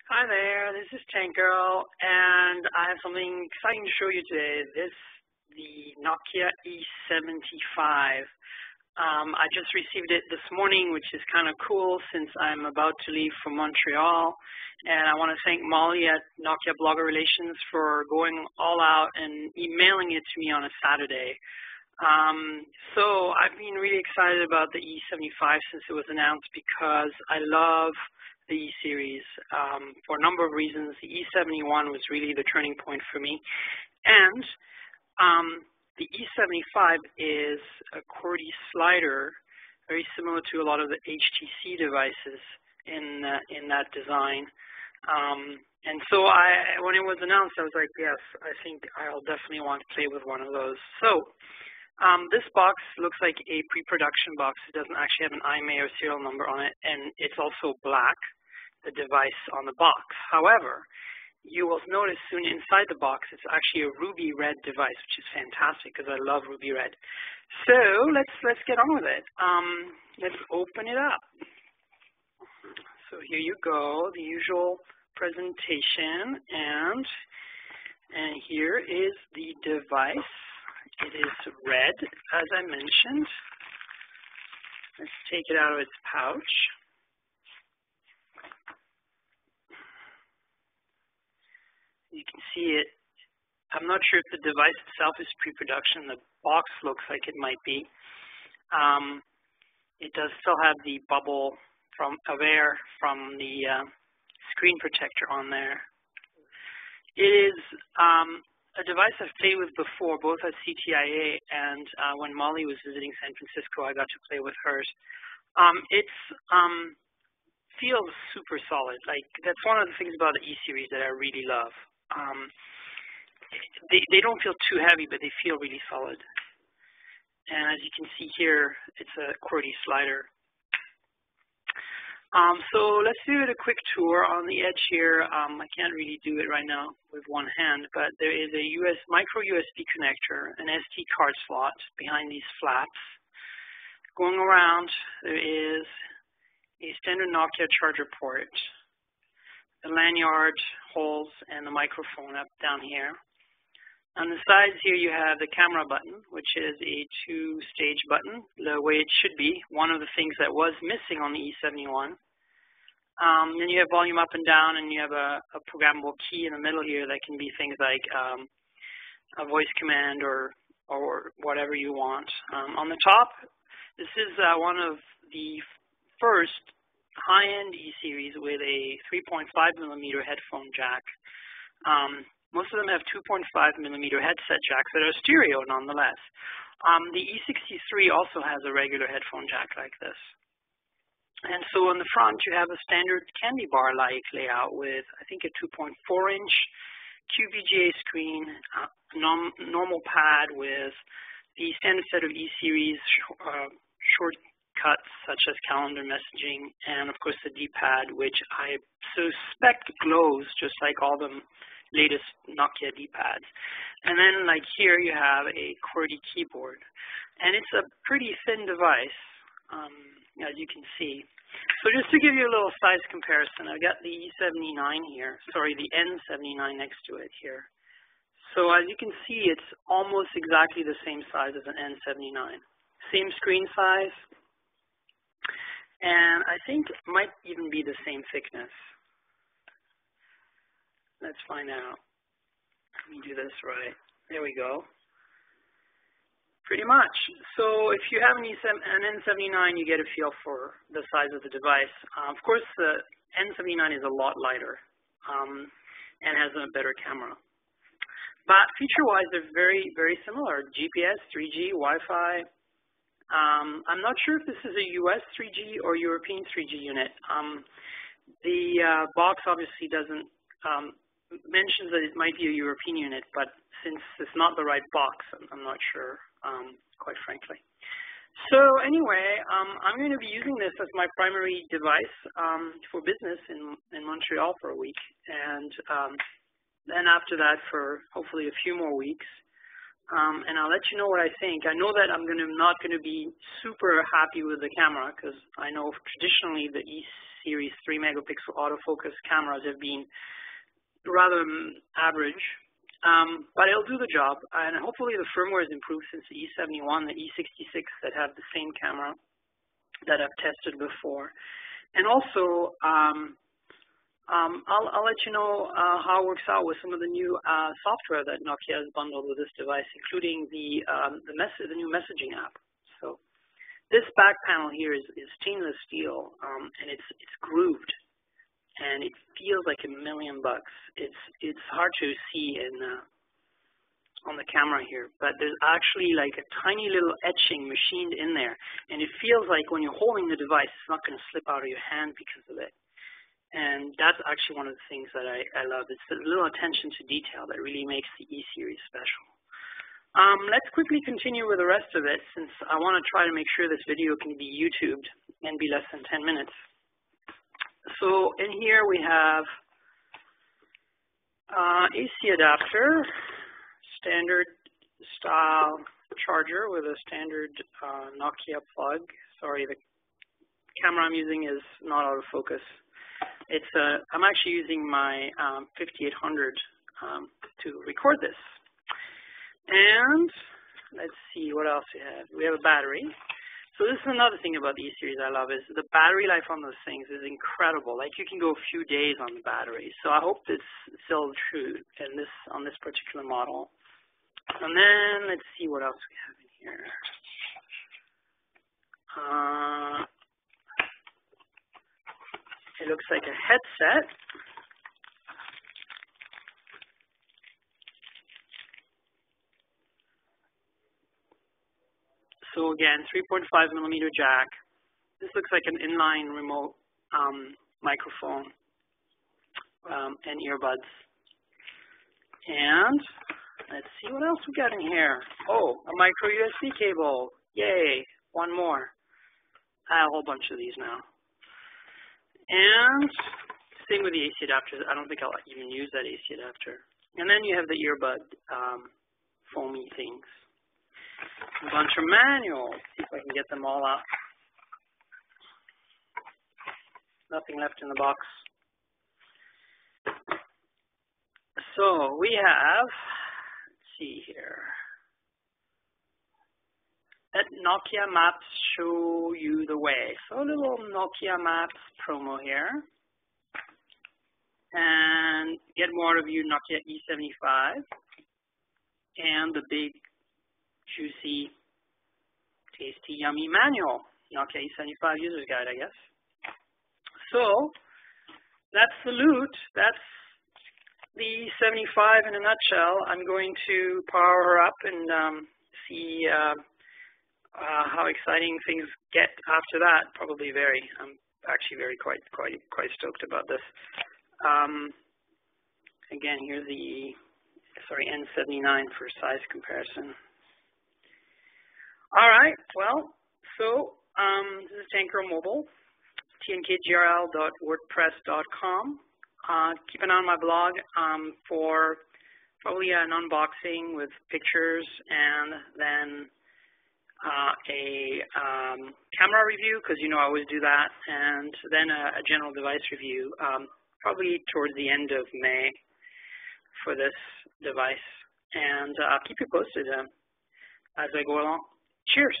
Hi there, this is Tank Girl, and I have something exciting to show you today. The Nokia E75. I just received it this morning, which is kind of cool since I'm about to leave for Montreal. And I want to thank Molly at Nokia Blogger Relations for going all out and emailing it to me on a Saturday. So I've been really excited about the E75 since it was announced because I love the E-Series for a number of reasons. The E71 was really the turning point for me. And the E75 is a QWERTY slider, very similar to a lot of the HTC devices in that design. And so when it was announced, I was like, yes, I think I'll definitely want to play with one of those. So this box looks like a pre-production box. It doesn't actually have an IMEI or serial number on it, and it's also black, the device on the box. However, you will notice soon inside the box it's actually a ruby red device, which is fantastic because I love ruby red. So let's get on with it. Let's open it up. So here you go, the usual presentation, and here is the device. It is red, as I mentioned. Let's take it out of its pouch. You can see it. I'm not sure if the device itself is pre-production. The box looks like it might be. It does still have the bubble of air from the screen protector on there. It is a device I've played with before, both at CTIA and when Molly was visiting San Francisco, I got to play with hers. It feels super solid. Like, that's one of the things about the E-Series that I really love. They don't feel too heavy, but they feel really solid. And as you can see here, it's a QWERTY slider. So let's do it a quick tour. On the edge here, I can't really do it right now with one hand, but there is a micro USB connector, an SD card slot behind these flaps. Going around, there is a standard Nokia charger port, the lanyard holes, and the microphone up down here. On the sides here you have the camera button, which is a two-stage button, the way it should be, one of the things that was missing on the E71. Then you have volume up and down, and you have a programmable key in the middle here that can be things like a voice command or whatever you want. On the top, this is one of the first high-end E-Series with a 3.5mm headphone jack. Most of them have 2.5mm headset jacks that are stereo nonetheless. The E63 also has a regular headphone jack like this. And so on the front, you have a standard candy bar-like layout with, I think, a 2.4-inch QVGA screen, normal pad with the standard set of E-Series shortcuts such as calendar messaging, and of course the D-pad, which I suspect glows just like all the latest Nokia D-pads. And then like here you have a QWERTY keyboard, and it's a pretty thin device, as you can see. So just to give you a little size comparison, I've got the E79 here, sorry, the N79 next to it here. So as you can see, it's almost exactly the same size as an N79. Same screen size, and I think it might even be the same thickness. Let's find out. Let me do this right. There we go. Pretty much. So if you have an N79, you get a feel for the size of the device. Of course, the N79 is a lot lighter and has a better camera. But feature-wise, they're very, very similar. GPS, 3G, Wi-Fi. I'm not sure if this is a US 3G or European 3G unit. The box obviously doesn't mentions that it might be a European unit, but since it's not the right box, I'm not sure, quite frankly. So anyway, I'm going to be using this as my primary device for business in Montreal for a week, and then after that for hopefully a few more weeks. And I'll let you know what I think. I know that I'm not going to be super happy with the camera because I know traditionally the series 3 megapixel autofocus cameras have been rather average, but it'll do the job. And hopefully the firmware has improved since the E71, the E66 that have the same camera that I've tested before. And also, I'll let you know how it works out with some of the new software that Nokia has bundled with this device, including the new messaging app. So this back panel here is stainless steel, and it's grooved, and it feels like $1 million. It's hard to see on the camera here, but there's actually like a tiny little etching machined in there, and it feels like when you're holding the device, it's not going to slip out of your hand because of it. And that's actually one of the things that I love. It's the little attention to detail that really makes the E-Series special. Let's quickly continue with the rest of it, since I want to try to make sure this video can be YouTubed and be less than 10 minutes. So in here we have AC adapter, standard style charger with a standard Nokia plug. Sorry, the camera I'm using is not autofocus. I'm actually using my 5800 to record this. And let's see what else we have. We have a battery. So this is another thing about the E-Series I love, is the battery life on those things is incredible. Like, you can go a few days on the battery. So I hope it's still true on this particular model. And then let's see what else we have in here. It looks like a headset. So again, 3.5 millimeter jack. This looks like an inline remote microphone and earbuds. And let's see what else we got in here. Oh, a micro USB cable. Yay, one more. I have a whole bunch of these now. And same with the AC adapter. I don't think I'll even use that AC adapter. And then you have the earbud foamy things. A bunch of manuals. See if I can get them all out. Nothing left in the box. So we have, let's see here. Let Nokia Maps show you the way. So a little Nokia Maps promo here. And get more of you Nokia E75. And the big, juicy, tasty, yummy manual. Nokia E75 user's guide, I guess. So that's the loot. That's the 75 in a nutshell. I'm going to power her up and see how exciting things get after that. Probably very. I'm actually quite stoked about this. Again, here's the N79 for size comparison. All right. Well, so this is Tanker Mobile, tnkgrl.wordpress.com. Keep an eye on my blog for probably an unboxing with pictures, and then a camera review, because I always do that, and then a general device review, probably towards the end of May for this device. And I'll keep you posted as I go along. Cheers.